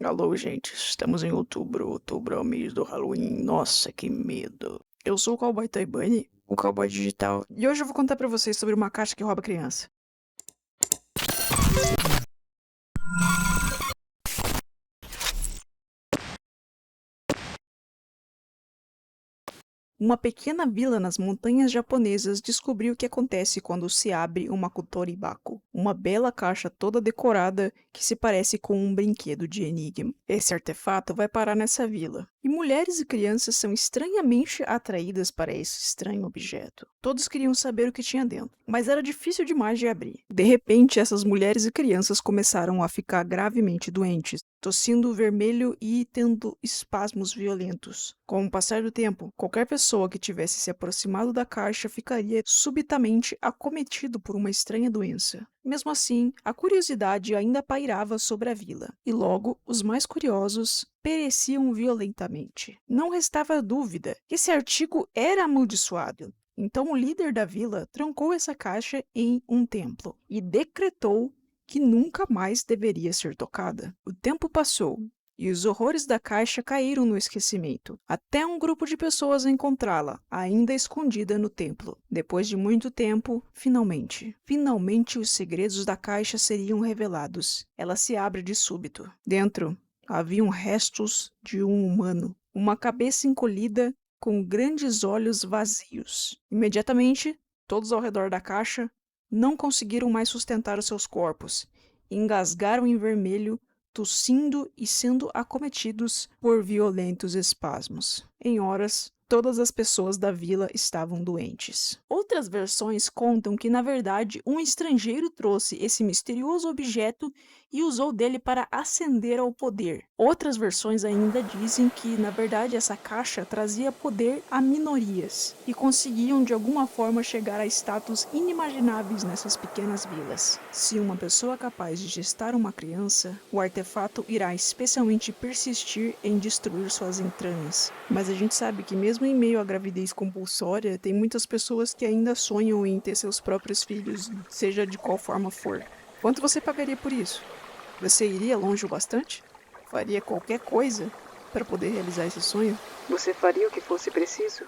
Alô, gente, estamos em outubro. Outubro é o mês do Halloween. Nossa, que medo. Eu sou o Cowboy Taibani, o cowboy digital, e hoje eu vou contar pra vocês sobre uma caixa que rouba criança. Uma pequena vila nas montanhas japonesas descobriu o que acontece quando se abre uma Kotoribaku, uma bela caixa toda decorada que se parece com um brinquedo de enigma. Esse artefato vai parar nessa vila, e mulheres e crianças são estranhamente atraídas para esse estranho objeto. Todos queriam saber o que tinha dentro, mas era difícil demais de abrir. De repente, essas mulheres e crianças começaram a ficar gravemente doentes, tossindo vermelho e tendo espasmos violentos. Com o passar do tempo, qualquer pessoa que tivesse se aproximado da caixa ficaria subitamente acometido por uma estranha doença. Mesmo assim, a curiosidade ainda pairava sobre a vila, e logo os mais curiosos pereciam violentamente. Não restava dúvida que esse artigo era amaldiçoado. Então o líder da vila trancou essa caixa em um templo e decretou que nunca mais deveria ser tocada. O tempo passou e os horrores da caixa caíram no esquecimento, até um grupo de pessoas encontrá-la, ainda escondida no templo. Depois de muito tempo, finalmente os segredos da caixa seriam revelados. Ela se abre de súbito. Dentro haviam restos de um humano, uma cabeça encolhida com grandes olhos vazios. Imediatamente, todos ao redor da caixa não conseguiram mais sustentar os seus corpos, engasgaram em vermelho, tossindo e sendo acometidos por violentos espasmos. Em horas, todas as pessoas da vila estavam doentes. Outras versões contam que, na verdade, um estrangeiro trouxe esse misterioso objeto e usou dele para ascender ao poder. Outras versões ainda dizem que, na verdade, essa caixa trazia poder a minorias e conseguiam de alguma forma chegar a status inimagináveis nessas pequenas vilas. Se uma pessoa capaz de gestar uma criança, o artefato irá especialmente persistir em destruir suas entranhas. Mas a gente sabe que mesmo em meio à gravidez compulsória, tem muitas pessoas que ainda sonham em ter seus próprios filhos, seja de qual forma for. Quanto você pagaria por isso? Você iria longe o bastante? Faria qualquer coisa para poder realizar esse sonho? Você faria o que fosse preciso?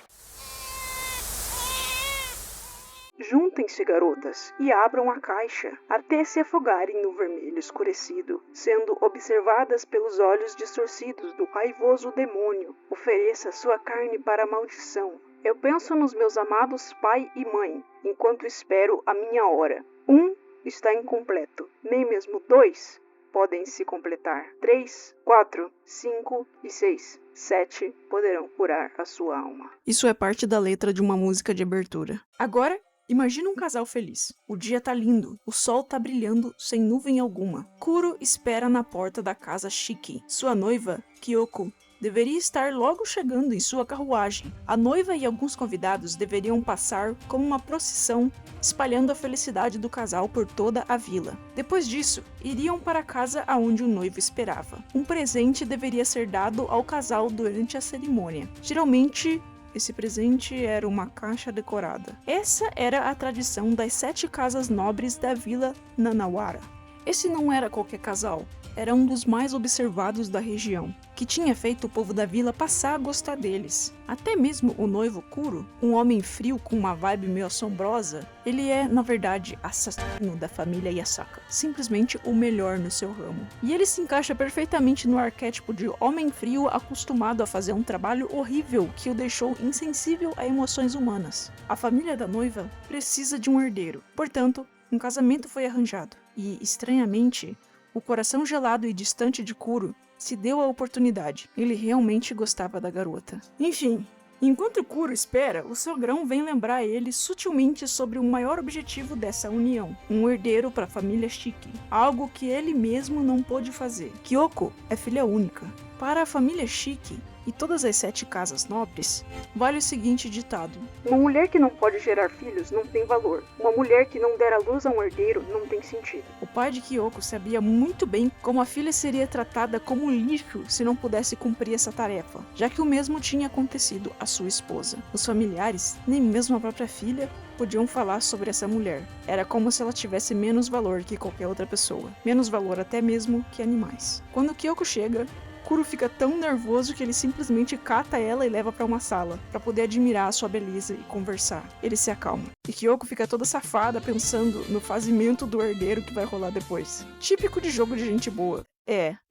Juntem-se, garotas, e abram a caixa, até se afogarem no vermelho escurecido, sendo observadas pelos olhos distorcidos do raivoso demônio. Ofereça sua carne para a maldição. Eu penso nos meus amados pai e mãe, enquanto espero a minha hora. 1 está incompleto, nem mesmo 2 podem se completar. 3, 4, 5 e 6. 7 poderão curar a sua alma. Isso é parte da letra de uma música de abertura. Agora, imagina um casal feliz. O dia tá lindo, o sol tá brilhando sem nuvem alguma. Kuro espera na porta da casa Shiki. Sua noiva, Kyoko, deveria estar logo chegando em sua carruagem. A noiva e alguns convidados deveriam passar como uma procissão, espalhando a felicidade do casal por toda a vila. Depois disso, iriam para a casa aonde o noivo esperava. Um presente deveria ser dado ao casal durante a cerimônia. Geralmente, esse presente era uma caixa decorada. Essa era a tradição das 7 casas nobres da vila Nanawara. Esse não era qualquer casal, era um dos mais observados da região, que tinha feito o povo da vila passar a gostar deles. Até mesmo o noivo Kuro, um homem frio com uma vibe meio assombrosa, ele é, na verdade, assassino da família Yasaka, simplesmente o melhor no seu ramo. E ele se encaixa perfeitamente no arquétipo de homem frio acostumado a fazer um trabalho horrível que o deixou insensível a emoções humanas. A família da noiva precisa de um herdeiro, portanto, um casamento foi arranjado. E, estranhamente, o coração gelado e distante de Kuro se deu a oportunidade. Ele realmente gostava da garota. Enfim, enquanto Kuro espera, o sogrão vem lembrar ele sutilmente sobre o maior objetivo dessa união, um herdeiro para a família Shiki, algo que ele mesmo não pôde fazer. Kyoko é filha única. Para a família Shiki, e todas as 7 casas nobres, vale o seguinte ditado: uma mulher que não pode gerar filhos não tem valor. Uma mulher que não der à luz a um herdeiro não tem sentido. O pai de Kyoko sabia muito bem como a filha seria tratada como lixo se não pudesse cumprir essa tarefa, já que o mesmo tinha acontecido à sua esposa. Os familiares, nem mesmo a própria filha, podiam falar sobre essa mulher. Era como se ela tivesse menos valor que qualquer outra pessoa. Menos valor até mesmo que animais. Quando Kyoko chega, Kuro fica tão nervoso que ele simplesmente cata ela e leva para uma sala, para poder admirar a sua beleza e conversar. Ele se acalma. E Kyoko fica toda safada pensando no fazimento do herdeiro que vai rolar depois. Típico de jogo de gente boa.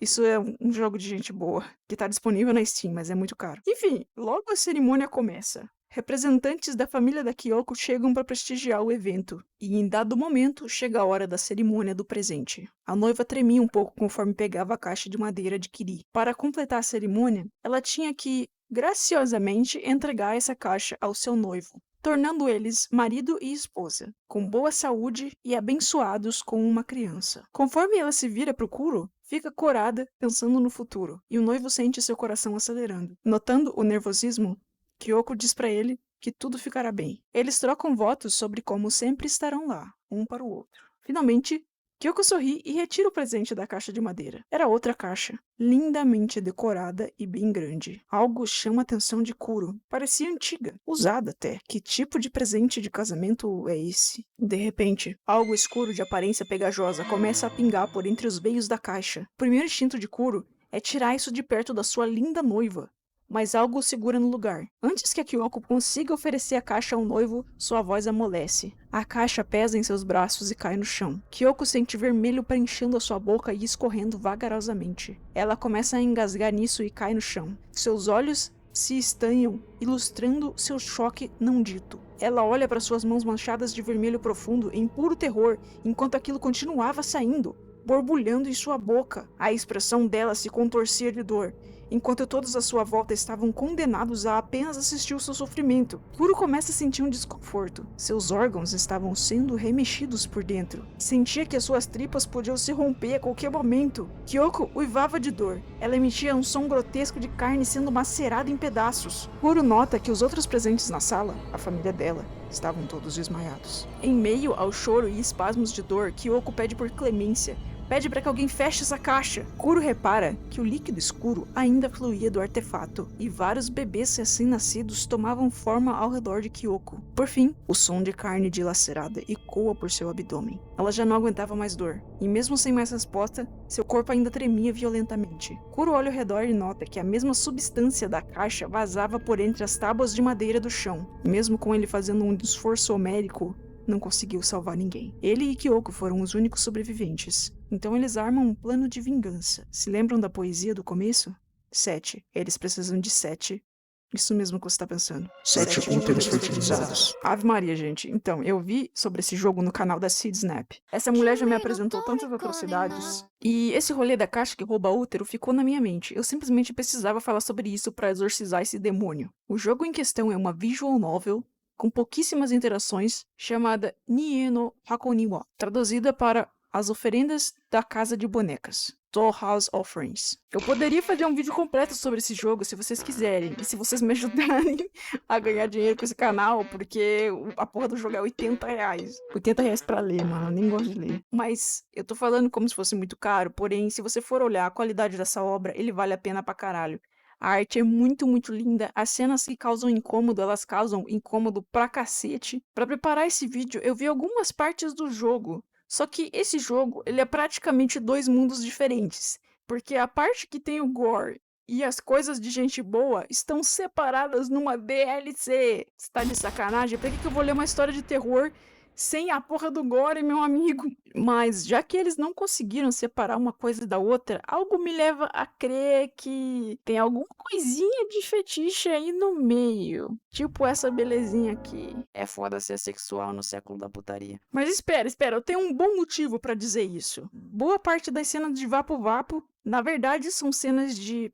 Isso é um jogo de gente boa, que tá disponível na Steam, mas é muito caro. Enfim, logo a cerimônia começa. Representantes da família da Kyoko chegam para prestigiar o evento, e em dado momento chega a hora da cerimônia do presente. A noiva tremia um pouco conforme pegava a caixa de madeira de Kiri. Para completar a cerimônia, ela tinha que, graciosamente, entregar essa caixa ao seu noivo, tornando eles marido e esposa, com boa saúde e abençoados com uma criança. Conforme ela se vira para o Kuro, fica corada, pensando no futuro, e o noivo sente seu coração acelerando. Notando o nervosismo, Kyoko diz pra ele que tudo ficará bem. Eles trocam votos sobre como sempre estarão lá, um para o outro. Finalmente, Kyoko sorri e retira o presente da caixa de madeira. Era outra caixa, lindamente decorada e bem grande. Algo chama a atenção de Kuro. Parecia antiga, usada até. Que tipo de presente de casamento é esse? De repente, algo escuro de aparência pegajosa começa a pingar por entre os veios da caixa. O primeiro instinto de Kuro é tirar isso de perto da sua linda noiva. Mas algo o segura no lugar. Antes que a Kyoko consiga oferecer a caixa ao noivo, sua voz amolece. A caixa pesa em seus braços e cai no chão. Kyoko sente vermelho preenchendo a sua boca e escorrendo vagarosamente. Ela começa a engasgar nisso e cai no chão. Seus olhos se estanham, ilustrando seu choque não dito. Ela olha para suas mãos manchadas de vermelho profundo em puro terror, enquanto aquilo continuava saindo, borbulhando em sua boca. A expressão dela se contorcia de dor, enquanto todos à sua volta estavam condenados a apenas assistir o seu sofrimento. Kuro começa a sentir um desconforto. Seus órgãos estavam sendo remexidos por dentro. Sentia que as suas tripas podiam se romper a qualquer momento. Kyoko uivava de dor. Ela emitia um som grotesco de carne sendo macerada em pedaços. Kuro nota que os outros presentes na sala, a família dela, estavam todos desmaiados. Em meio ao choro e espasmos de dor, Kyoko pede por clemência. Pede para que alguém feche essa caixa. Kuro repara que o líquido escuro ainda fluía do artefato, e vários bebês recém-nascidos tomavam forma ao redor de Kyoko. Por fim, o som de carne dilacerada ecoa por seu abdômen. Ela já não aguentava mais dor, e mesmo sem mais resposta, seu corpo ainda tremia violentamente. Kuro olha ao redor e nota que a mesma substância da caixa vazava por entre as tábuas de madeira do chão. Mesmo com ele fazendo um esforço homérico, não conseguiu salvar ninguém. Ele e Kyoko foram os únicos sobreviventes. Então eles armam um plano de vingança. Se lembram da poesia do começo? 7. Eles precisam de 7. Isso mesmo que você está pensando. 7 úteros fertilizados. Ave Maria, gente. Então, eu vi sobre esse jogo no canal da Seed Snap. Essa mulher já me apresentou tantas atrocidades. E esse rolê da caixa que rouba útero ficou na minha mente. Eu simplesmente precisava falar sobre isso para exorcizar esse demônio. O jogo em questão é uma visual novel com pouquíssimas interações, chamada Nie no Hakoniwa, traduzida para As Oferendas da Casa de Bonecas, Dollhouse Offerings. Eu poderia fazer um vídeo completo sobre esse jogo se vocês quiserem, e se vocês me ajudarem a ganhar dinheiro com esse canal, porque a porra do jogo é R$80. R$80 pra ler, mano, eu nem gosto de ler. Mas eu tô falando como se fosse muito caro, porém, se você for olhar a qualidade dessa obra, ele vale a pena pra caralho. A arte é muito, muito linda. As cenas que causam incômodo, elas causam incômodo pra cacete. Pra preparar esse vídeo, eu vi algumas partes do jogo. Só que esse jogo, ele é praticamente 2 mundos diferentes. Porque a parte que tem o gore e as coisas de gente boa estão separadas numa DLC. Você tá de sacanagem? Pra que eu vou ler uma história de terror sem a porra do gore, meu amigo? Mas já que eles não conseguiram separar uma coisa da outra, algo me leva a crer que tem alguma coisinha de fetiche aí no meio. Tipo essa belezinha aqui. É foda ser sexual no século da putaria. Mas espera, eu tenho um bom motivo pra dizer isso. Boa parte das cenas de Vapo Vapo, na verdade, são cenas de...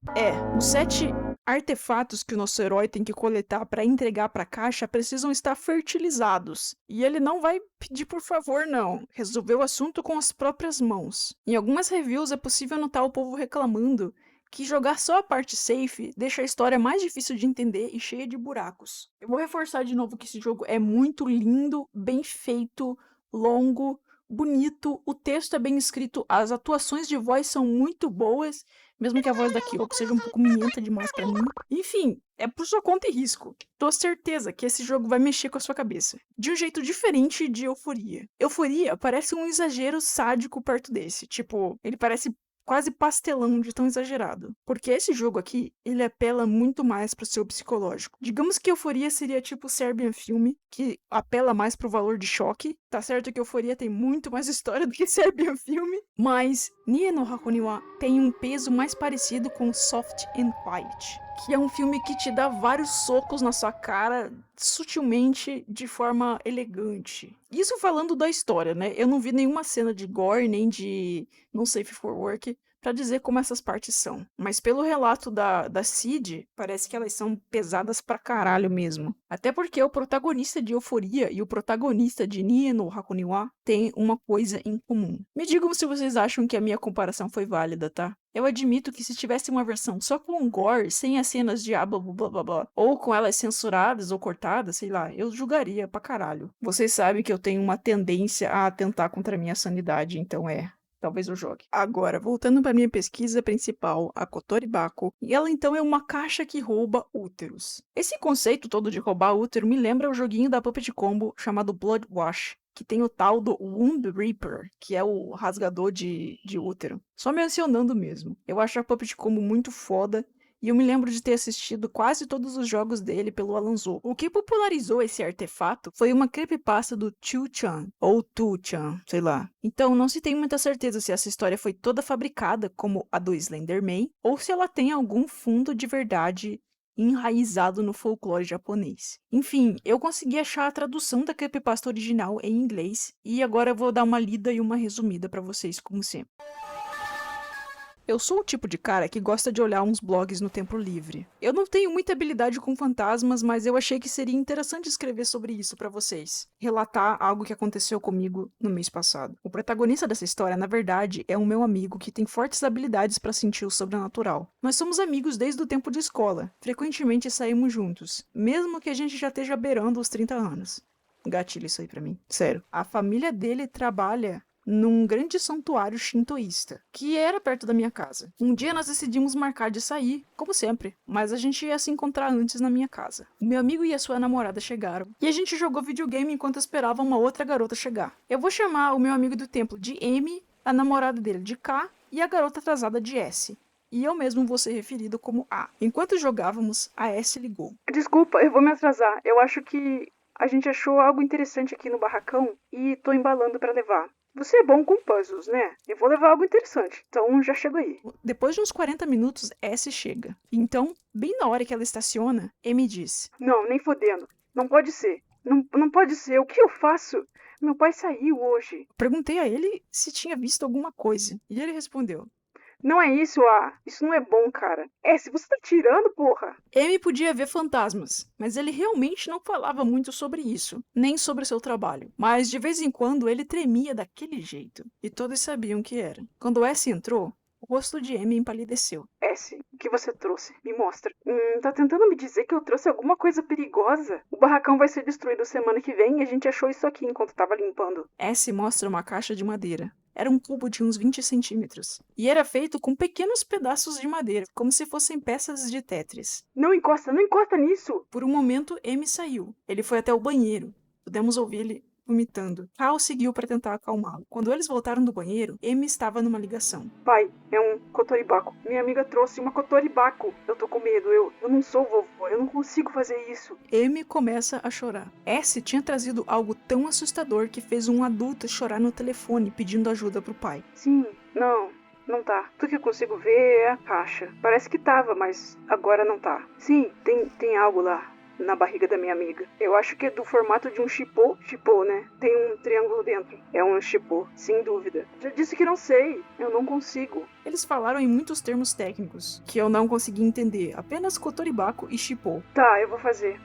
os 7 artefatos que o nosso herói tem que coletar para entregar para a caixa precisam estar fertilizados. E ele não vai pedir por favor, não. Resolveu o assunto com as próprias mãos. Em algumas reviews é possível notar o povo reclamando que jogar só a parte safe deixa a história mais difícil de entender e cheia de buracos. Eu vou reforçar de novo que esse jogo é muito lindo, bem feito, longo, bonito, o texto é bem escrito, as atuações de voz são muito boas, mesmo que a voz da Kyoko seja um pouco minhenta demais pra mim. Enfim, é por sua conta e risco. Tô certeza que esse jogo vai mexer com a sua cabeça. De um jeito diferente de Euforia. Euforia parece um exagero sádico perto desse. Tipo, ele parece quase pastelão de tão exagerado. Porque esse jogo aqui, ele apela muito mais pro seu psicológico. Digamos que Euforia seria tipo Serbian Film, que apela mais pro valor de choque. Tá certo que Euforia tem muito mais história do que Serbian Film, mas Nie no Hakoniwa tem um peso mais parecido com Soft and Quiet, que é um filme que te dá vários socos na sua cara, sutilmente, de forma elegante. Isso falando da história, né? Eu não vi nenhuma cena de gore, nem de não safe for work, pra dizer como essas partes são. Mas pelo relato da Cid, parece que elas são pesadas pra caralho mesmo. Até porque o protagonista de Euforia e o protagonista de Nie no Hakoniwa têm uma coisa em comum. Me digam se vocês acham que a minha comparação foi válida, tá? Eu admito que se tivesse uma versão só com gore, sem as cenas de blá blá blá blá, ou com elas censuradas ou cortadas, sei lá, eu julgaria pra caralho. Vocês sabem que eu tenho uma tendência a atentar contra a minha sanidade, então talvez eu jogue. Agora, voltando para minha pesquisa principal, a Kotoribako, e ela então é uma caixa que rouba úteros. Esse conceito todo de roubar útero me lembra o joguinho da Puppet Combo chamado Blood Wash, que tem o tal do Womb Reaper, que é o rasgador de útero. Só mencionando mesmo. Eu acho a Puppet Combo muito foda, e eu me lembro de ter assistido quase todos os jogos dele pelo Alonso. O que popularizou esse artefato foi uma creepypasta do Chu-chan, ou Tu-chan, sei lá. Então não se tem muita certeza se essa história foi toda fabricada como a do Slenderman, ou se ela tem algum fundo de verdade enraizado no folclore japonês. Enfim, eu consegui achar a tradução da creepypasta original em inglês, e agora eu vou dar uma lida e uma resumida pra vocês, como sempre. Eu sou o tipo de cara que gosta de olhar uns blogs no tempo livre. Eu não tenho muita habilidade com fantasmas, mas eu achei que seria interessante escrever sobre isso pra vocês. Relatar algo que aconteceu comigo no mês passado. O protagonista dessa história, na verdade, é um meu amigo que tem fortes habilidades pra sentir o sobrenatural. Nós somos amigos desde o tempo de escola. Frequentemente saímos juntos, mesmo que a gente já esteja beirando os 30 anos. Gatilho isso aí pra mim. Sério. A família dele trabalha num grande santuário shintoísta, que era perto da minha casa. Um dia nós decidimos marcar de sair, como sempre, mas a gente ia se encontrar antes na minha casa. O meu amigo e a sua namorada chegaram, e a gente jogou videogame enquanto esperava uma outra garota chegar. Eu vou chamar o meu amigo do templo de M, a namorada dele de K e a garota atrasada de S. E eu mesmo vou ser referido como A. Enquanto jogávamos, a S ligou. Desculpa, eu vou me atrasar. Eu acho que a gente achou algo interessante aqui no barracão e tô embalando pra levar. Você é bom com puzzles, né? Eu vou levar algo interessante, então já chego aí. Depois de uns 40 minutos, S chega. Então, bem na hora que ela estaciona, M diz: Não, nem fodendo. Não pode ser. Não pode ser. O que eu faço? Meu pai saiu hoje. Perguntei a ele se tinha visto alguma coisa, e ele respondeu: Não é isso, Isso não é bom, cara. Se você tá tirando, porra. M podia ver fantasmas, mas ele realmente não falava muito sobre isso, nem sobre seu trabalho. Mas de vez em quando ele tremia daquele jeito, e todos sabiam que era. Quando S entrou, o rosto de M empalideceu. O que você trouxe? Me mostra. Tá tentando me dizer que eu trouxe alguma coisa perigosa? O barracão vai ser destruído semana que vem e a gente achou isso aqui enquanto tava limpando. S mostra uma caixa de madeira. Era um cubo de uns 20 centímetros. E era feito com pequenos pedaços de madeira, como se fossem peças de Tetris. Não encosta nisso! Por um momento, M saiu. Ele foi até o banheiro. Pudemos ouvir ele vomitando. Hal seguiu para tentar acalmá-lo. Quando eles voltaram do banheiro, M estava numa ligação. Pai, é um Kotoribako. Minha amiga trouxe uma Kotoribako. Eu tô com medo, eu não sou vovô, eu não consigo fazer isso. M começa a chorar. S tinha trazido algo tão assustador que fez um adulto chorar no telefone pedindo ajuda pro pai. Sim, não tá. Tudo que eu consigo ver é a caixa. Parece que tava, mas agora não tá. Sim, tem algo lá na barriga da minha amiga. Eu acho que é do formato de um chipô, né? Tem um triângulo dentro. É um chipô, sem dúvida. Já disse que não sei. Eu não consigo. Eles falaram em muitos termos técnicos, que eu não consegui entender. Apenas Kotoribako e chipô. Tá, eu vou fazer.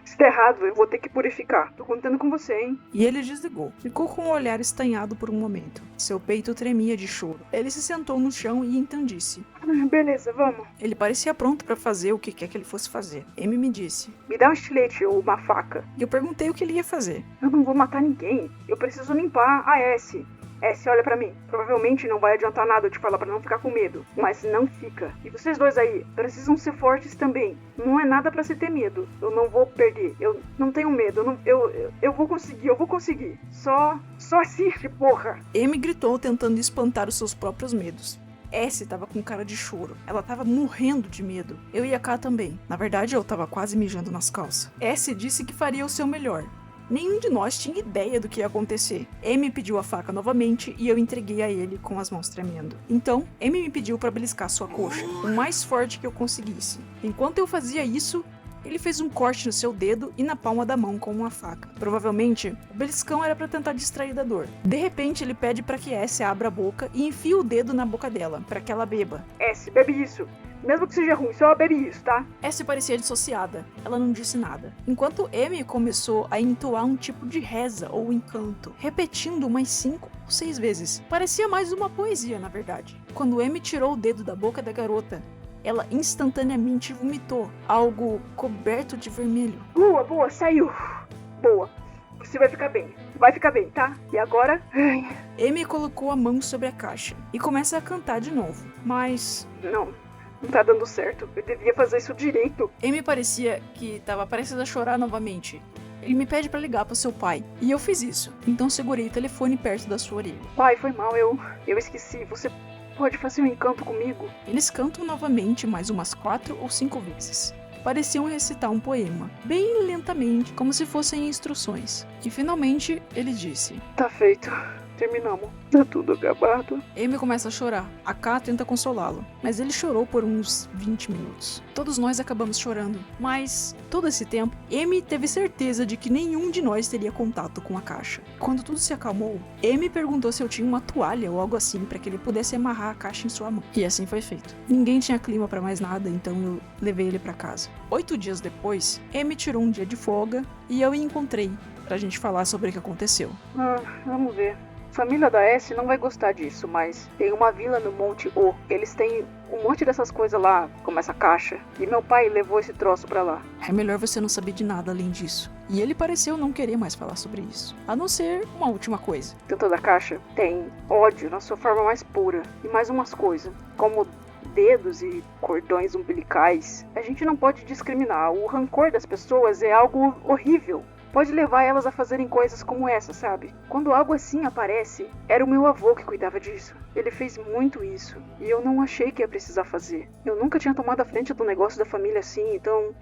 Se der errado, eu vou ter que purificar. Tô contando com você, hein? E ele desligou. Ficou com o olhar estanhado por um momento. Seu peito tremia de choro. Ele se sentou no chão e então disse: Beleza, vamos. Ele parecia pronto para fazer o que quer que ele fosse fazer. Amy me disse. Me dá um estilete ou uma faca. E eu perguntei o que ele ia fazer. Eu não vou matar ninguém. Eu preciso limpar a S. S, olha pra mim. Provavelmente não vai adiantar nada eu te falar pra não ficar com medo. Mas não fica. E vocês dois aí, precisam ser fortes também. Não é nada pra se ter medo. Eu não vou perder. Eu não tenho medo. Eu vou conseguir. Só assiste, porra. Amy gritou tentando espantar os seus próprios medos. S tava com cara de choro. Ela tava morrendo de medo. Eu e a K também. Na verdade, eu tava quase mijando nas calças. S disse que faria o seu melhor. Nenhum de nós tinha ideia do que ia acontecer. Amy pediu a faca novamente e eu entreguei a ele com as mãos tremendo. Então, Amy me pediu para beliscar sua coxa, o mais forte que eu conseguisse. Enquanto eu fazia isso, ele fez um corte no seu dedo e na palma da mão com uma faca. Provavelmente, o beliscão era para tentar distrair da dor. De repente, ele pede para que S abra a boca e enfie o dedo na boca dela, para que ela beba. S, bebe isso. Mesmo que seja ruim, só bebe isso, tá? S parecia dissociada. Ela não disse nada. Enquanto Amy começou a entoar um tipo de reza ou encanto, repetindo umas 5 ou 6 vezes. Parecia mais uma poesia, na verdade. Quando Amy tirou o dedo da boca da garota, ela instantaneamente vomitou, algo coberto de vermelho. Boa, saiu. Boa. Você vai ficar bem, tá? E agora? Amy colocou a mão sobre a caixa e começa a cantar de novo, mas... Não tá dando certo. Eu devia fazer isso direito. Amy parecia que tava prestes a chorar novamente. Ele me pede pra ligar pro seu pai, e eu fiz isso. Então segurei o telefone perto da sua orelha. Pai, foi mal, eu esqueci. Você pode fazer um encanto comigo? Eles cantam novamente mais umas 4 ou 5 vezes. Pareciam recitar um poema, bem lentamente, como se fossem instruções. E finalmente ele disse: Tá feito. Terminamos. Tá tudo acabado. Amy começa a chorar. A K tenta consolá-lo, mas ele chorou por uns 20 minutos. Todos nós acabamos chorando, mas todo esse tempo, Amy teve certeza de que nenhum de nós teria contato com a caixa. Quando tudo se acalmou, Amy perguntou se eu tinha uma toalha ou algo assim para que ele pudesse amarrar a caixa em sua mão. E assim foi feito. Ninguém tinha clima para mais nada, então eu levei ele para casa. 8 dias depois, Amy tirou um dia de folga e eu o encontrei pra gente falar sobre o que aconteceu. Vamos ver. Família da S não vai gostar disso, mas tem uma vila no Monte O. Eles têm um monte dessas coisas lá, como essa caixa. E meu pai levou esse troço pra lá. É melhor você não saber de nada além disso. E ele pareceu não querer mais falar sobre isso. A não ser uma última coisa. Dentro da caixa tem ódio na sua forma mais pura. E mais umas coisas, como dedos e cordões umbilicais. A gente não pode discriminar. O rancor das pessoas é algo horrível. Pode levar elas a fazerem coisas como essa, sabe? Quando algo assim aparece, era o meu avô que cuidava disso. Ele fez muito isso, e eu não achei que ia precisar fazer. Eu nunca tinha tomado a frente do negócio da família assim, então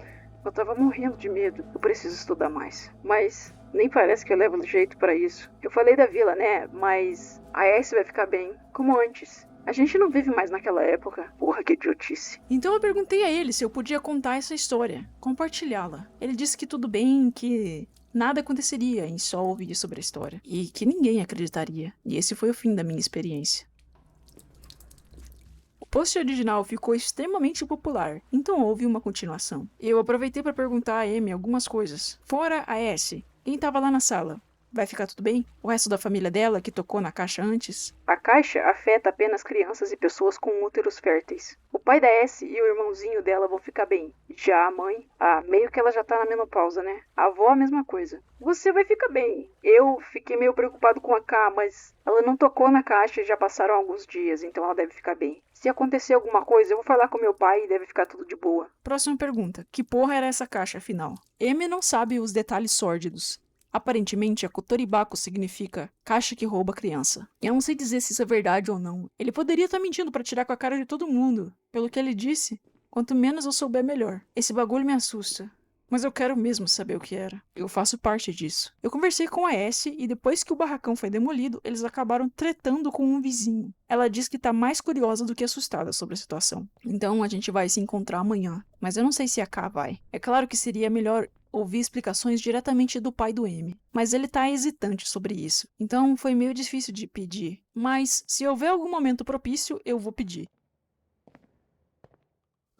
eu tava morrendo de medo. Eu preciso estudar mais. Mas nem parece que eu levo jeito pra isso. Eu falei da vila, né? Mas a S vai ficar bem, como antes. A gente não vive mais naquela época. Porra, que idiotice. Então eu perguntei a ele se eu podia contar essa história, compartilhá-la. Ele disse que tudo bem, que nada aconteceria em só ouvir sobre a história. E que ninguém acreditaria. E esse foi o fim da minha experiência. O post original ficou extremamente popular, então houve uma continuação. Eu aproveitei para perguntar a Amy algumas coisas. Fora a S, quem estava lá na sala? Vai ficar tudo bem? O resto da família dela, que tocou na caixa antes? A caixa afeta apenas crianças e pessoas com úteros férteis. O pai da S e o irmãozinho dela vão ficar bem. Já a mãe, meio que ela já tá na menopausa, né? A avó, a mesma coisa. Você vai ficar bem. Eu fiquei meio preocupado com a K, mas ela não tocou na caixa e já passaram alguns dias, então ela deve ficar bem. Se acontecer alguma coisa, eu vou falar com meu pai e deve ficar tudo de boa. Próxima pergunta. Que porra era essa caixa, afinal? Amy não sabe os detalhes sórdidos. Aparentemente, a Kotoribako significa caixa que rouba criança. Eu não sei dizer se isso é verdade ou não. Ele poderia estar mentindo pra tirar com a cara de todo mundo. Pelo que ele disse, quanto menos eu souber, melhor. Esse bagulho me assusta. Mas eu quero mesmo saber o que era. Eu faço parte disso. Eu conversei com a S e depois que o barracão foi demolido, eles acabaram tretando com um vizinho. Ela diz que tá mais curiosa do que assustada sobre a situação. Então a gente vai se encontrar amanhã. Mas eu não sei se a K vai. É claro que seria melhor ouvi explicações diretamente do pai do M, mas ele tá hesitante sobre isso, então foi meio difícil de pedir. Mas se houver algum momento propício, eu vou pedir.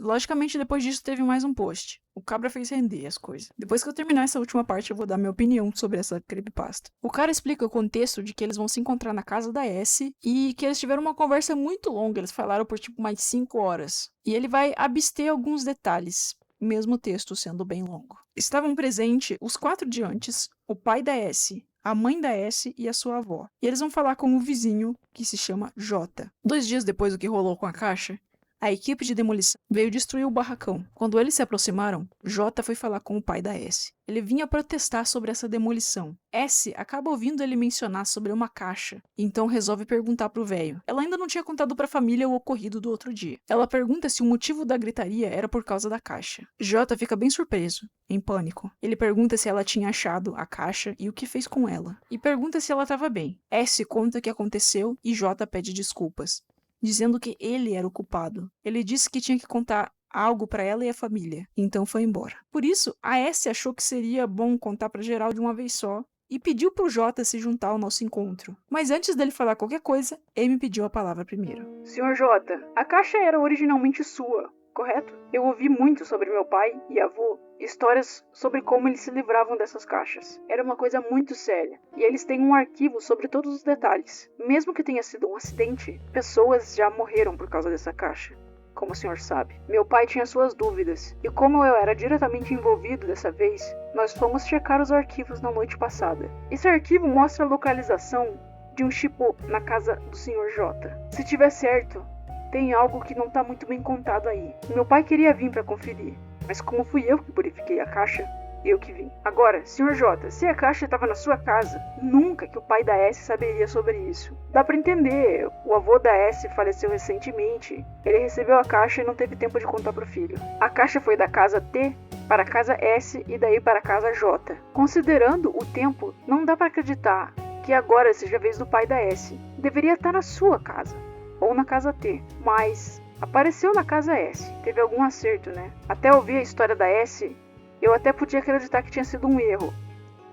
Logicamente, depois disso teve mais um post. O cabra fez render as coisas. Depois que eu terminar essa última parte, eu vou dar minha opinião sobre essa creepypasta. O cara explica o contexto de que eles vão se encontrar na casa da S e que eles tiveram uma conversa muito longa. Eles falaram por tipo mais 5 horas. E ele vai abster alguns detalhes, mesmo o texto sendo bem longo. Estavam presentes os 4 de antes, o pai da S, a mãe da S e a sua avó. E eles vão falar com o vizinho, que se chama J. 2 dias depois do que rolou com a caixa, a equipe de demolição veio destruir o barracão. Quando eles se aproximaram, J foi falar com o pai da S. Ele vinha protestar sobre essa demolição. S acaba ouvindo ele mencionar sobre uma caixa, então resolve perguntar pro velho. Ela ainda não tinha contado pra família o ocorrido do outro dia. Ela pergunta se o motivo da gritaria era por causa da caixa. J fica bem surpreso, em pânico. Ele pergunta se ela tinha achado a caixa e o que fez com ela. E pergunta se ela estava bem. S conta o que aconteceu e J pede desculpas, dizendo que ele era o culpado. Ele disse que tinha que contar algo pra ela e a família, então foi embora. Por isso, a S achou que seria bom contar pra geral de uma vez só e pediu pro J se juntar ao nosso encontro. Mas antes dele falar qualquer coisa, Amy pediu a palavra primeiro. Senhor J, a caixa era originalmente sua, correto? Eu ouvi muito sobre meu pai e avô, histórias sobre como eles se livravam dessas caixas. Era uma coisa muito séria, e eles têm um arquivo sobre todos os detalhes. Mesmo que tenha sido um acidente, pessoas já morreram por causa dessa caixa, como o senhor sabe. Meu pai tinha suas dúvidas, e como eu era diretamente envolvido dessa vez, nós fomos checar os arquivos na noite passada. Esse arquivo mostra a localização de um chipô na casa do senhor J. Se tiver certo, tem algo que não tá muito bem contado aí. Meu pai queria vir para conferir, mas como fui eu que purifiquei a caixa, eu que vim. Agora, Sr. J, se a caixa estava na sua casa, nunca que o pai da S saberia sobre isso. Dá pra entender, o avô da S faleceu recentemente, ele recebeu a caixa e não teve tempo de contar pro filho. A caixa foi da casa T para a casa S e daí para a casa J. Considerando o tempo, não dá pra acreditar que agora seja a vez do pai da S. Deveria estar na sua casa, ou na casa T, mas apareceu na casa S. Teve algum acerto, né? Até ouvir a história da S, eu até podia acreditar que tinha sido um erro.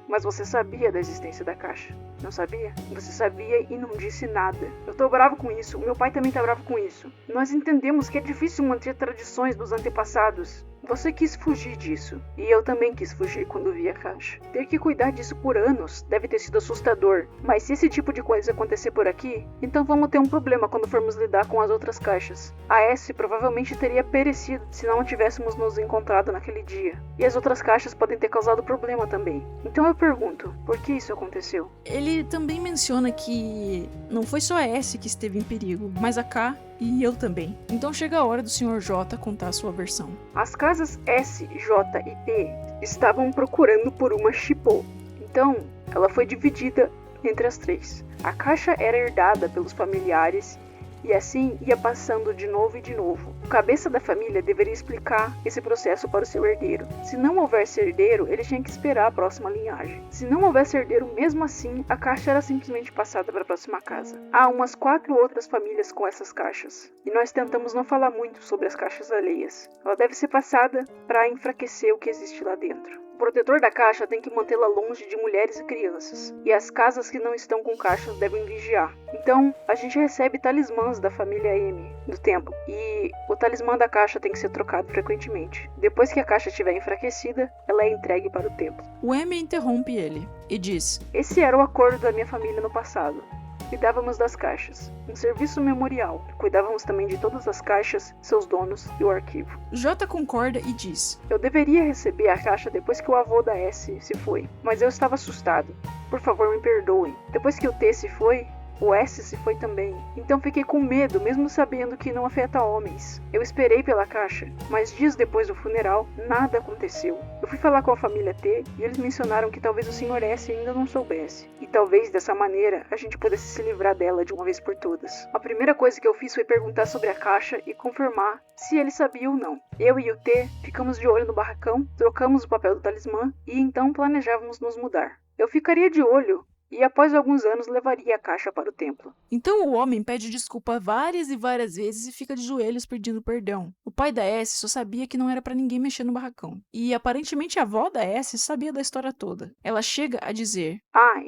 Mas você sabia da existência da caixa, não sabia? Você sabia e não disse nada. Eu tô bravo com isso, o meu pai também tá bravo com isso. Nós entendemos que é difícil manter tradições dos antepassados. Você quis fugir disso, e eu também quis fugir quando vi a caixa. Ter que cuidar disso por anos deve ter sido assustador, mas se esse tipo de coisa acontecer por aqui, então vamos ter um problema quando formos lidar com as outras caixas. A S provavelmente teria perecido se não tivéssemos nos encontrado naquele dia, e as outras caixas podem ter causado problema também. Então eu pergunto, por que isso aconteceu? Ele também menciona que não foi só a S que esteve em perigo, mas a K e eu também. Então chega a hora do Sr. J contar a sua versão. As casas S, J e T estavam procurando por uma chipô. Então, ela foi dividida entre as três. A caixa era herdada pelos familiares e assim ia passando de novo e de novo. O cabeça da família deveria explicar esse processo para o seu herdeiro. Se não houvesse herdeiro, ele tinha que esperar a próxima linhagem. Se não houvesse herdeiro mesmo assim, a caixa era simplesmente passada para a próxima casa. Há umas 4 outras famílias com essas caixas, e nós tentamos não falar muito sobre as caixas alheias. Ela deve ser passada para enfraquecer o que existe lá dentro. O protetor da caixa tem que mantê-la longe de mulheres e crianças, e as casas que não estão com caixas devem vigiar. Então, a gente recebe talismãs da família M do templo, e o talismã da caixa tem que ser trocado frequentemente. Depois que a caixa estiver enfraquecida, ela é entregue para o templo. O M interrompe ele e diz: Esse era o acordo da minha família no passado. Cuidávamos das caixas, um serviço memorial. Cuidávamos também de todas as caixas, seus donos e o arquivo. J concorda e diz: Eu deveria receber a caixa depois que o avô da S se foi, mas eu estava assustado. Por favor, me perdoem. Depois que o T se foi, o S se foi também. Então fiquei com medo, mesmo sabendo que não afeta homens. Eu esperei pela caixa, mas dias depois do funeral, nada aconteceu. Eu fui falar com a família T e eles mencionaram que talvez o Sr. S ainda não soubesse. E talvez dessa maneira a gente pudesse se livrar dela de uma vez por todas. A primeira coisa que eu fiz foi perguntar sobre a caixa e confirmar se ele sabia ou não. Eu e o T ficamos de olho no barracão, trocamos o papel do talismã e então planejávamos nos mudar. Eu ficaria de olho e após alguns anos levaria a caixa para o templo. Então o homem pede desculpa várias e várias vezes e fica de joelhos pedindo perdão. O pai da S só sabia que não era pra ninguém mexer no barracão. E aparentemente a avó da S sabia da história toda. Ela chega a dizer: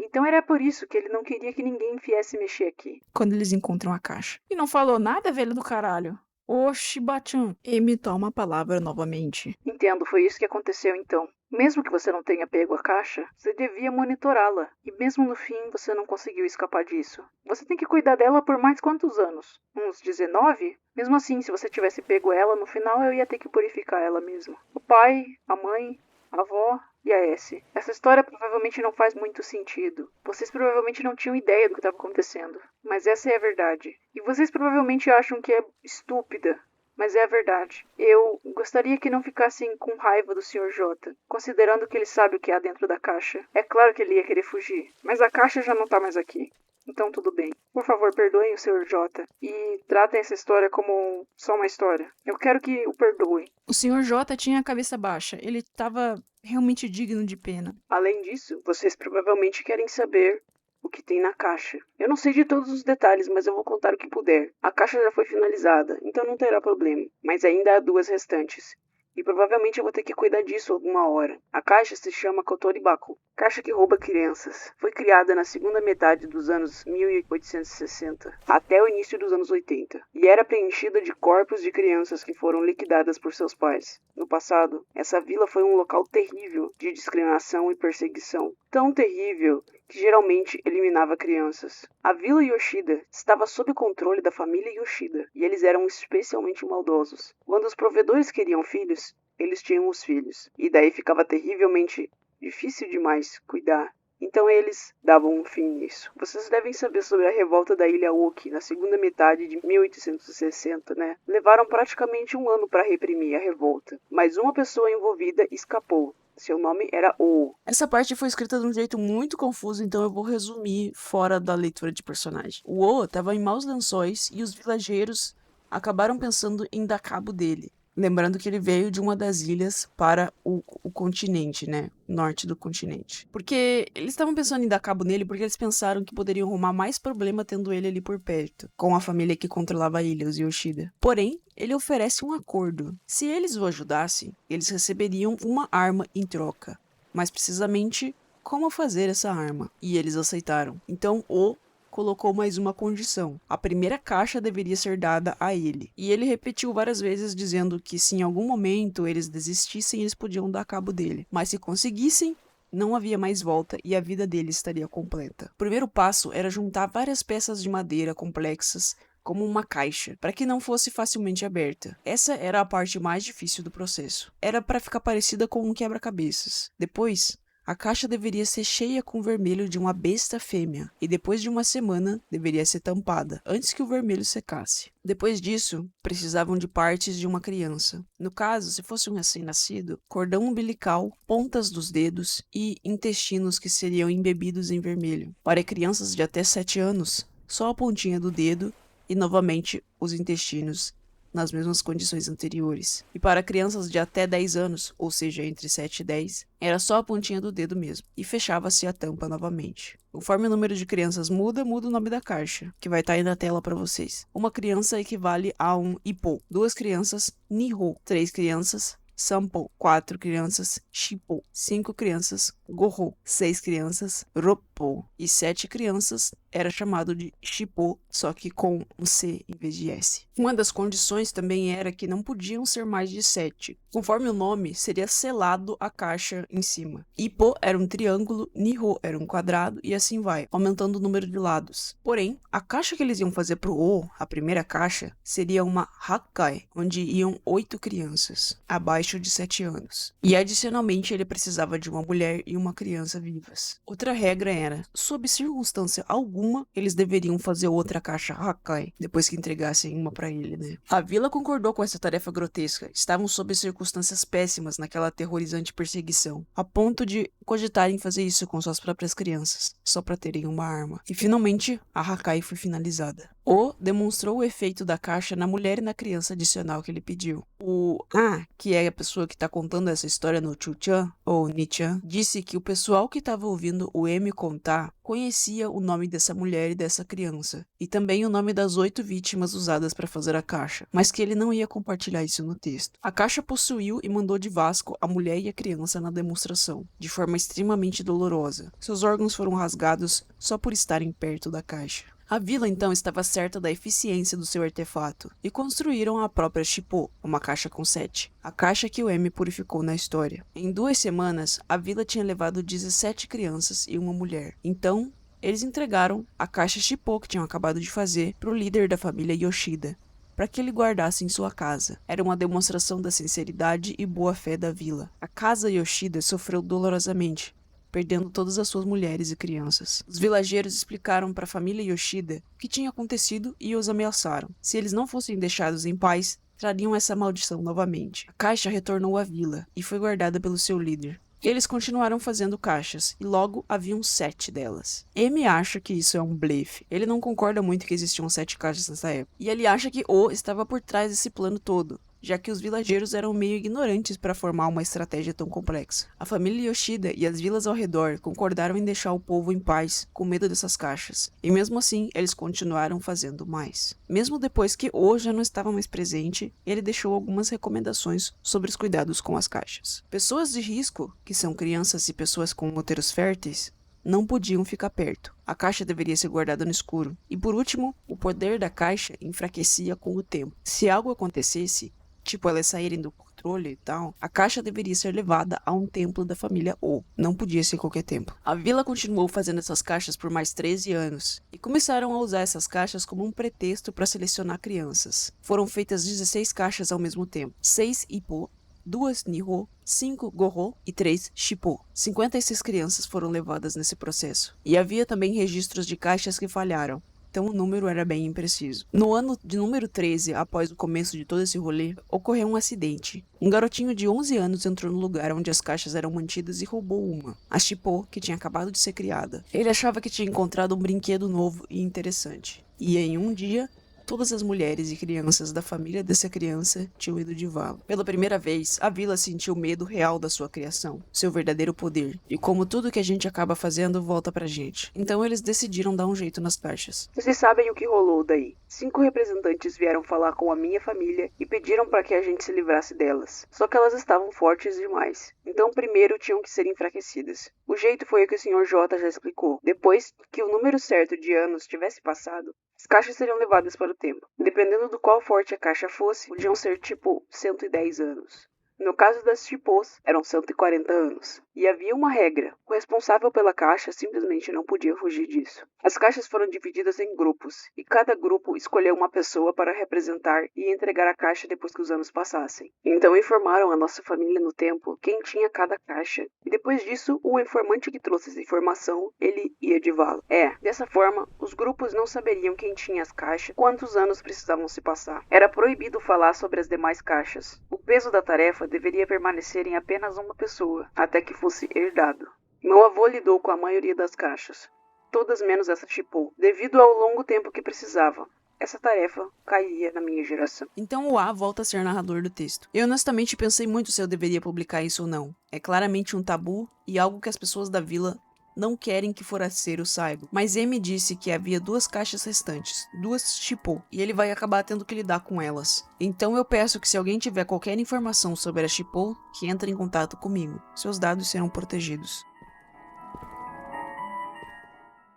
Então era por isso que ele não queria que ninguém viesse mexer aqui. quando eles encontram a caixa. E não falou nada, velho do caralho. Ô, Shiba-chan, Amy toma a palavra novamente. Entendo, foi isso que aconteceu então. Mesmo que você não tenha pego a caixa, você devia monitorá-la. E mesmo no fim, você não conseguiu escapar disso. Você tem que cuidar dela por mais quantos anos? Uns 19? Mesmo assim, se você tivesse pego ela, no final eu ia ter que purificar ela mesmo. O pai, a mãe, a avó e a S. Essa história provavelmente não faz muito sentido. Vocês provavelmente não tinham ideia do que estava acontecendo. Mas essa é a verdade. E vocês provavelmente acham que é estúpida. Mas é a verdade. Eu gostaria que não ficassem com raiva do Sr. J, considerando que ele sabe o que há dentro da caixa. É claro que ele ia querer fugir, mas a caixa já não tá mais aqui. Então tudo bem. Por favor, perdoem o Sr. J e tratem essa história como só uma história. Eu quero que o perdoem. O Sr. J tinha a cabeça baixa. Ele estava realmente digno de pena. Além disso, vocês provavelmente querem saber o que tem na caixa. Eu não sei de todos os detalhes, mas eu vou contar o que puder. A caixa já foi finalizada, então não terá problema. Mas ainda há 2 restantes. E provavelmente eu vou ter que cuidar disso alguma hora. A caixa se chama Kotoribaku, caixa que rouba crianças. Foi criada na segunda metade dos anos 1860 até o início dos anos 80 e era preenchida de corpos de crianças que foram liquidadas por seus pais. No passado, essa vila foi um local terrível de discriminação e perseguição. Tão terrível que geralmente eliminava crianças. A Vila Yoshida estava sob o controle da família Yoshida, e eles eram especialmente maldosos. Quando os provedores queriam filhos, eles tinham os filhos, e daí ficava terrivelmente difícil demais cuidar. Então eles davam um fim nisso. Vocês devem saber sobre a revolta da Ilha Oki na segunda metade de 1860, né? Levaram praticamente 1 ano para reprimir a revolta, mas uma pessoa envolvida escapou. Seu nome era O. Essa parte foi escrita de um jeito muito confuso, então eu vou resumir fora da leitura de personagem. O O estava em maus lençóis e os vilarejeiros acabaram pensando em dar cabo dele. Lembrando que ele veio de uma das ilhas para o continente, né? Norte do continente. Porque eles estavam pensando em dar cabo nele porque eles pensaram que poderiam arrumar mais problema tendo ele ali por perto, com a família que controlava a ilha, os Yoshida. Porém, ele oferece um acordo. Se eles o ajudassem, eles receberiam uma arma em troca. Mais precisamente, como fazer essa arma. E eles aceitaram. Então, O colocou mais uma condição. A primeira caixa deveria ser dada a ele. E ele repetiu várias vezes dizendo que se em algum momento eles desistissem, eles podiam dar cabo dele. Mas se conseguissem, não havia mais volta e a vida dele estaria completa. O primeiro passo era juntar várias peças de madeira complexas como uma caixa, para que não fosse facilmente aberta. Essa era a parte mais difícil do processo. Era para ficar parecida com um quebra-cabeças. Depois, a caixa deveria ser cheia com vermelho de uma besta fêmea, e depois de uma semana deveria ser tampada, antes que o vermelho secasse. Depois disso, precisavam de partes de uma criança. No caso, se fosse um recém-nascido, cordão umbilical, pontas dos dedos e intestinos que seriam embebidos em vermelho. Para crianças de até 7 anos, só a pontinha do dedo e novamente os intestinos nas mesmas condições anteriores. E para crianças de até 10 anos, ou seja, entre 7 e 10, era só a pontinha do dedo mesmo, e fechava-se a tampa novamente. Conforme o número de crianças muda o nome da caixa, que vai estar aí na tela para vocês. Uma criança equivale a um Ippo, 2 crianças Nihô, 3 crianças Sampo, 4 crianças Shippo, 5 crianças Gohô, 6 crianças Roppo e 7 crianças era chamado de Shippo, só que com um C em vez de S. Uma das condições também era que não podiam ser mais de 7. Conforme o nome, seria selado a caixa em cima. Ippo era um triângulo, Nihô era um quadrado e assim vai, aumentando o número de lados. Porém, a caixa que eles iam fazer pro O, a primeira caixa, seria uma Hakkai, onde iam 8 crianças, abaixo de 7 anos. E adicionalmente ele precisava de uma mulher e uma criança vivas. Outra regra era, sob circunstância alguma, eles deveriam fazer outra caixa Hakkai, depois que entregassem uma para ele, né? A vila concordou com essa tarefa grotesca. Estavam sob circunstâncias péssimas naquela aterrorizante perseguição, a ponto de cogitarem fazer isso com suas próprias crianças, só para terem uma arma. E finalmente, a Hakkai foi finalizada. O demonstrou o efeito da caixa na mulher e na criança adicional que ele pediu. O A, que é a pessoa que está contando essa história no Chu-chan, ou Ni-chan, disse que o pessoal que estava ouvindo o M contar conhecia o nome dessa mulher e dessa criança, e também o nome das 8 vítimas usadas para fazer a caixa, mas que ele não ia compartilhar isso no texto. A caixa possuiu e mandou de Vasco a mulher e a criança na demonstração, de forma extremamente dolorosa. Seus órgãos foram rasgados só por estarem perto da caixa. A vila então estava certa da eficiência do seu artefato e construíram a própria Shippo, uma caixa com 7, a caixa que o M purificou na história. Em 2 semanas, a vila tinha levado 17 crianças e uma mulher. Então, eles entregaram a caixa Shippo que tinham acabado de fazer para o líder da família Yoshida, para que ele guardasse em sua casa. Era uma demonstração da sinceridade e boa-fé da vila. A casa Yoshida sofreu dolorosamente, perdendo todas as suas mulheres e crianças. Os vilarejeiros explicaram para a família Yoshida o que tinha acontecido e os ameaçaram. Se eles não fossem deixados em paz, trariam essa maldição novamente. A caixa retornou à vila e foi guardada pelo seu líder. Eles continuaram fazendo caixas, e logo haviam 7 delas. M acha que isso é um blefe. Ele não concorda muito que existiam 7 caixas nessa época. E ele acha que O estava por trás desse plano todo, já que os vilarejeiros eram meio ignorantes para formar uma estratégia tão complexa. A família Yoshida e as vilas ao redor concordaram em deixar o povo em paz, com medo dessas caixas, e mesmo assim eles continuaram fazendo mais. Mesmo depois que O já não estava mais presente, ele deixou algumas recomendações sobre os cuidados com as caixas. Pessoas de risco, que são crianças e pessoas com úteros férteis, não podiam ficar perto. A caixa deveria ser guardada no escuro. E por último, o poder da caixa enfraquecia com o tempo. Se algo acontecesse, tipo elas saírem do controle e tal, a caixa deveria ser levada a um templo da família O. Não podia ser qualquer templo. A vila continuou fazendo essas caixas por mais 13 anos, e começaram a usar essas caixas como um pretexto para selecionar crianças. Foram feitas 16 caixas ao mesmo tempo. 6 Ippo, 2 Niho, 5 Goho e 3 Shippo. 56 crianças foram levadas nesse processo. E havia também registros de caixas que falharam. Então o número era bem impreciso. No ano de número 13, após o começo de todo esse rolê, ocorreu um acidente. Um garotinho de 11 anos entrou no lugar onde as caixas eram mantidas e roubou uma, a Shippo, que tinha acabado de ser criada. Ele achava que tinha encontrado um brinquedo novo e interessante. E em um dia, todas as mulheres e crianças da família dessa criança tinham ido de vala. Pela primeira vez, a vila sentiu medo real da sua criação, seu verdadeiro poder. E como tudo que a gente acaba fazendo volta pra gente. Então eles decidiram dar um jeito nas caixas. Vocês sabem o que rolou daí. 5 representantes vieram falar com a minha família e pediram para que a gente se livrasse delas. Só que elas estavam fortes demais. Então primeiro tinham que ser enfraquecidas. O jeito foi o que o Sr. J já explicou. Depois que o número certo de anos tivesse passado, as caixas seriam levadas para o templo. Dependendo do qual forte a caixa fosse, podiam ser tipo 110 anos. No caso das Shippos, eram 140 anos. E havia uma regra. O responsável pela caixa simplesmente não podia fugir disso. As caixas foram divididas em grupos, e cada grupo escolheu uma pessoa para representar e entregar a caixa depois que os anos passassem. Então informaram a nossa família no templo quem tinha cada caixa, e depois disso, o informante que trouxe essa informação, ele ia de vala. Dessa forma, os grupos não saberiam quem tinha as caixas, quantos anos precisavam se passar. Era proibido falar sobre as demais caixas. O peso da tarefa deveria permanecer em apenas uma pessoa, até que fosse herdado. Meu avô lidou com a maioria das caixas, todas menos essa Shippo, devido ao longo tempo que precisava. Essa tarefa cairia na minha geração. Então o A volta a ser narrador do texto. Eu honestamente pensei muito se eu deveria publicar isso ou não. É claramente um tabu e algo que as pessoas da vila não querem que forasteiros saibam. Mas M disse que havia 2 caixas restantes, 2 Shippo, e ele vai acabar tendo que lidar com elas. Então eu peço que se alguém tiver qualquer informação sobre a Shippo, que entre em contato comigo. Seus dados serão protegidos.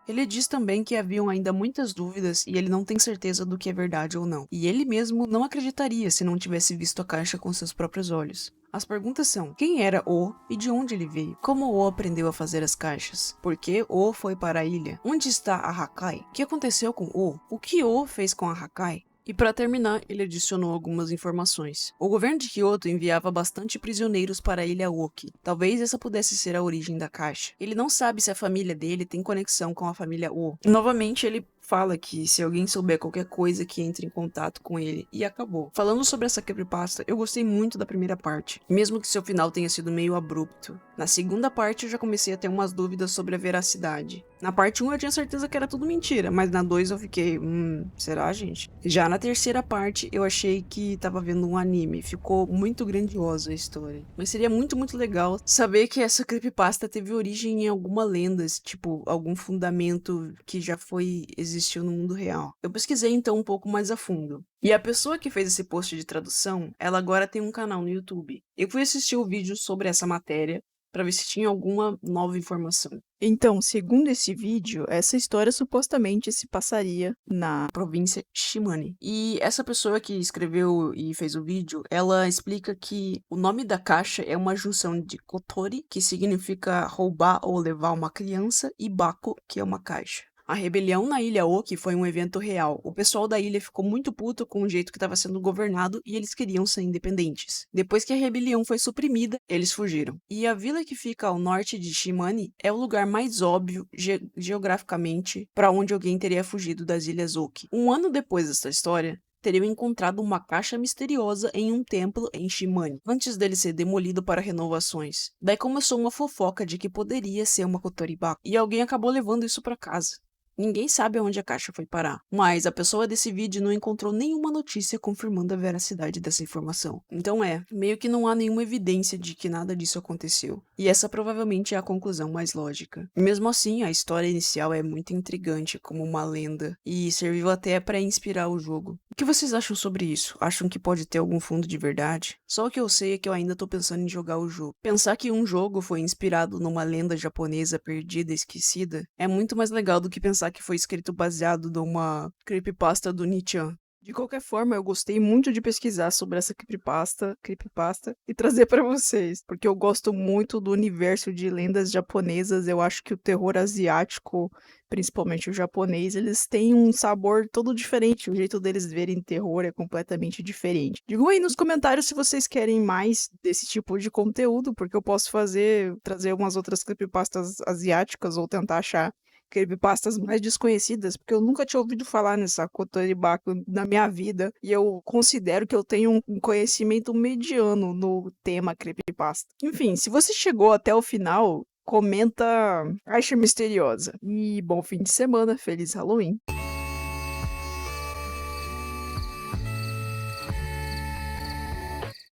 Ele diz também que haviam ainda muitas dúvidas e ele não tem certeza do que é verdade ou não. E ele mesmo não acreditaria se não tivesse visto a caixa com seus próprios olhos. As perguntas são: quem era O e de onde ele veio? Como O aprendeu a fazer as caixas? Por que O foi para a ilha? Onde está a Hakai? O que aconteceu com O? O que O fez com a Hakai? E para terminar, ele adicionou algumas informações. O governo de Kyoto enviava bastante prisioneiros para a ilha Oki. Talvez essa pudesse ser a origem da caixa. Ele não sabe se a família dele tem conexão com a família O. Novamente, ele fala que se alguém souber qualquer coisa que entre em contato com ele, e acabou. Falando sobre essa creepypasta, eu gostei muito da primeira parte, mesmo que seu final tenha sido meio abrupto. Na segunda parte eu já comecei a ter umas dúvidas sobre a veracidade. Na parte 1 eu tinha certeza que era tudo mentira, mas na 2 eu fiquei, será, gente? Já na terceira parte eu achei que tava vendo um anime, ficou muito grandiosa a história. Mas seria muito, muito legal saber que essa creepypasta teve origem em alguma lenda, tipo, algum fundamento que já existiu no mundo real. Eu pesquisei então um pouco mais a fundo. E a pessoa que fez esse post de tradução, ela agora tem um canal no YouTube. Eu fui assistir o vídeo sobre essa matéria para ver se tinha alguma nova informação. Então, segundo esse vídeo, essa história supostamente se passaria na província Shimane. E essa pessoa que escreveu e fez o vídeo, ela explica que o nome da caixa é uma junção de kotori, que significa roubar ou levar uma criança, e bako, que é uma caixa. A rebelião na Ilha Oki foi um evento real. O pessoal da ilha ficou muito puto com o jeito que estava sendo governado e eles queriam ser independentes. Depois que a rebelião foi suprimida, eles fugiram. E a vila que fica ao norte de Shimane é o lugar mais óbvio geograficamente para onde alguém teria fugido das Ilhas Oki. Um ano depois dessa história, teriam encontrado uma caixa misteriosa em um templo em Shimane, antes dele ser demolido para renovações. Daí começou uma fofoca de que poderia ser uma Kotoribako, e alguém acabou levando isso para casa. Ninguém sabe aonde a caixa foi parar, mas a pessoa desse vídeo não encontrou nenhuma notícia confirmando a veracidade dessa informação. Então meio que não há nenhuma evidência de que nada disso aconteceu. E essa provavelmente é a conclusão mais lógica. Mesmo assim, a história inicial é muito intrigante como uma lenda, e serviu até para inspirar o jogo. O que vocês acham sobre isso? Acham que pode ter algum fundo de verdade? Só o que eu sei é que eu ainda tô pensando em jogar o jogo. Pensar que um jogo foi inspirado numa lenda japonesa perdida e esquecida é muito mais legal do que pensar que foi escrito baseado numa creepypasta do Nichan. De qualquer forma, eu gostei muito de pesquisar sobre essa creepypasta e trazer pra vocês, porque eu gosto muito do universo de lendas japonesas. Eu acho que o terror asiático, principalmente o japonês, eles têm um sabor todo diferente. O jeito deles verem terror é completamente diferente. Digam aí nos comentários se vocês querem mais desse tipo de conteúdo, porque eu posso trazer umas outras creepypastas asiáticas ou tentar achar creepypastas mais desconhecidas, porque eu nunca tinha ouvido falar nessa Kotoribako na minha vida, e eu considero que eu tenho um conhecimento mediano no tema creepypasta. Enfim, se você chegou até o final, comenta Caixa Misteriosa. E bom fim de semana, feliz Halloween!